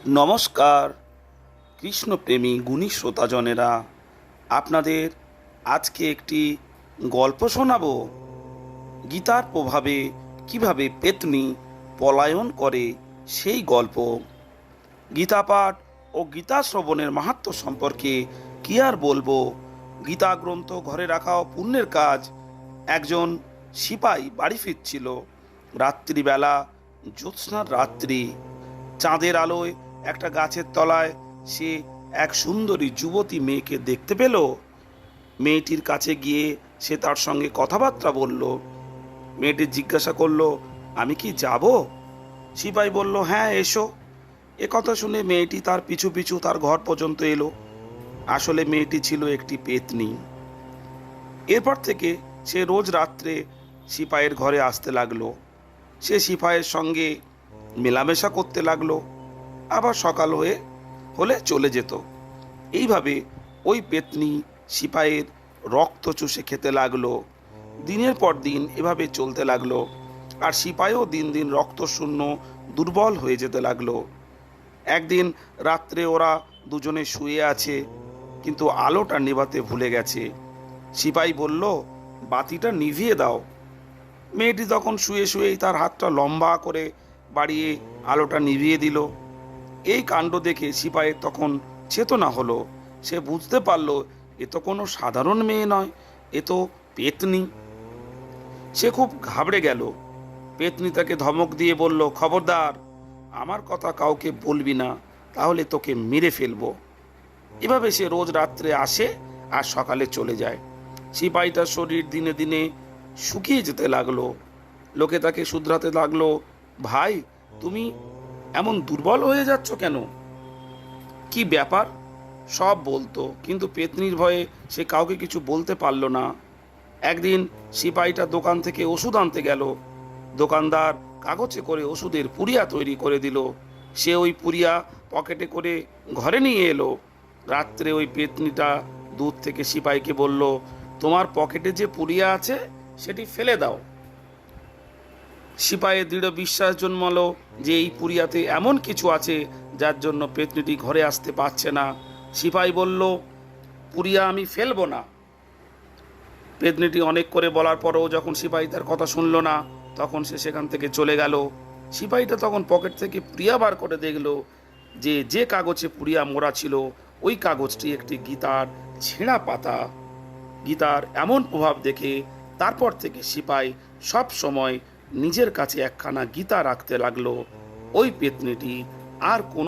নমস্কার কৃষ্ণপ্রেমী গুণী শ্রোতাজনেরা, আপনাদের আজকে একটি গল্প শোনাবো। গীতার প্রভাবে কিভাবে পেত্নী পলায়ন করে সেই গল্প। গীতা পাঠ ও গীতা শ্রবণের মাহাত্ম্য সম্পর্কে কি আর বলবো। গীতা গ্রন্থ ঘরে রাখাও পুণ্যের কাজ। একজন সিপাই বাড়ি ফিরছিল। রাত্রিবেলা, জ্যোৎস্নার রাত্রি, চাঁদের আলোয় একটা গাছের তলায় সে এক সুন্দরী যুবতী মেয়েকে দেখতে পেল। মেয়েটির কাছে গিয়ে সে তার সঙ্গে কথাবার্তা বলল। মেয়েটি জিজ্ঞাসা করলো, আমি কি যাব? সিপাই বলল, হ্যাঁ এসো। এ কথা শুনে মেয়েটি তার পিছু পিছু তার ঘর পর্যন্ত এলো। আসলে মেয়েটি ছিল একটি পেত্নী। এরপর থেকে সে রোজ রাত্রে সিপাইয়ের ঘরে আসতে লাগলো। সে সিপাইয়ের সঙ্গে মেলামেশা করতে লাগলো, আবার সকাল হলে চলে যেত। এইভাবে ওই পেত্নী সিপাইয়ের রক্ত চুষে খেতে লাগলো। দিনের পর দিন এভাবে চলতে লাগলো, আর সিপাইও দিন দিন রক্তশূন্য, দুর্বল হয়ে যেতে লাগলো। একদিন রাত্রে ওরা দুজনে শুয়ে আছে, কিন্তু আলোটা নেভাতে ভুলে গেছে। সিপাই বলল, বাতিটা নিভিয়ে দাও। মেয়েটি তখন শুয়ে শুয়েই তার হাতটা লম্বা করে বাড়িয়ে আলোটা নিভিয়ে দিল। এই কাণ্ড দেখে সিপাইয়ের তখন চেতনা হলো। সে বুঝতে পারল এ তো কোনো সাধারণ মেয়ে নয়, এ তো পেত্নী। সে খুব ঘাবড়ে গেল। পেত্নী তাকে ধমক দিয়ে বলল, খবরদার, আমার কথা কাউকে বলবি না, তাহলে তোকে মেরে ফেলবো। এভাবে সে রোজ রাত্রে আসে আর সকালে চলে যায়। সিপাহীটার শরীর দিনে দিনে শুকিয়ে যেতে লাগলো। লোকে তাকে শুধরাতে লাগলো, ভাই, তুমি এমন দুর্বল হয়ে যাচ্ছ কেন? কি ব্যাপার? সব বলতো, কিন্তু পেত্নীর ভয়ে সে কাউকে কিছু বলতে পারল না। একদিন সিপাহীটা দোকান থেকে ওষুধ আনতে গেল। দোকানদার কাগজে করে ওষুধের পুড়িয়া তৈরি করে দিল। সে ওই পুড়িয়া পকেটে করে ঘরে নিয়ে এলো। রাত্রে ওই পেত্নীটা দূর থেকে সিপাহীকে বলল, তোমার পকেটে যে পুড়িয়া আছে সেটি ফেলে দাও। সিপাহীর দৃঢ় বিশ্বাস জন্মালো যে এই পুড়িয়াতে এমন কিছু আছে যার জন্য পেত্নীটি ঘরে আসতে পারছে না। সিপাহী বলল, পুড়িয়া আমি ফেলবো না। পেত্নীটি অনেক করে বলার পরও যখন সিপাহী তার কথা শুনল না, তখন সে সেখান থেকে চলে গেল। সিপাহীটা তখন পকেট থেকে পুড়িয়া বার করে দেখল যে যে কাগজে পুড়িয়া মোড়া ছিল ওই কাগজটি একটি গীতার ছেঁড়া পাতা। গীতার এমন প্রভাব দেখে তারপর থেকে সিপাই সব সময় নিজের কাছে একখানা গীতা রাখতে লাগলো। ওই পেত্নীটি আর কোন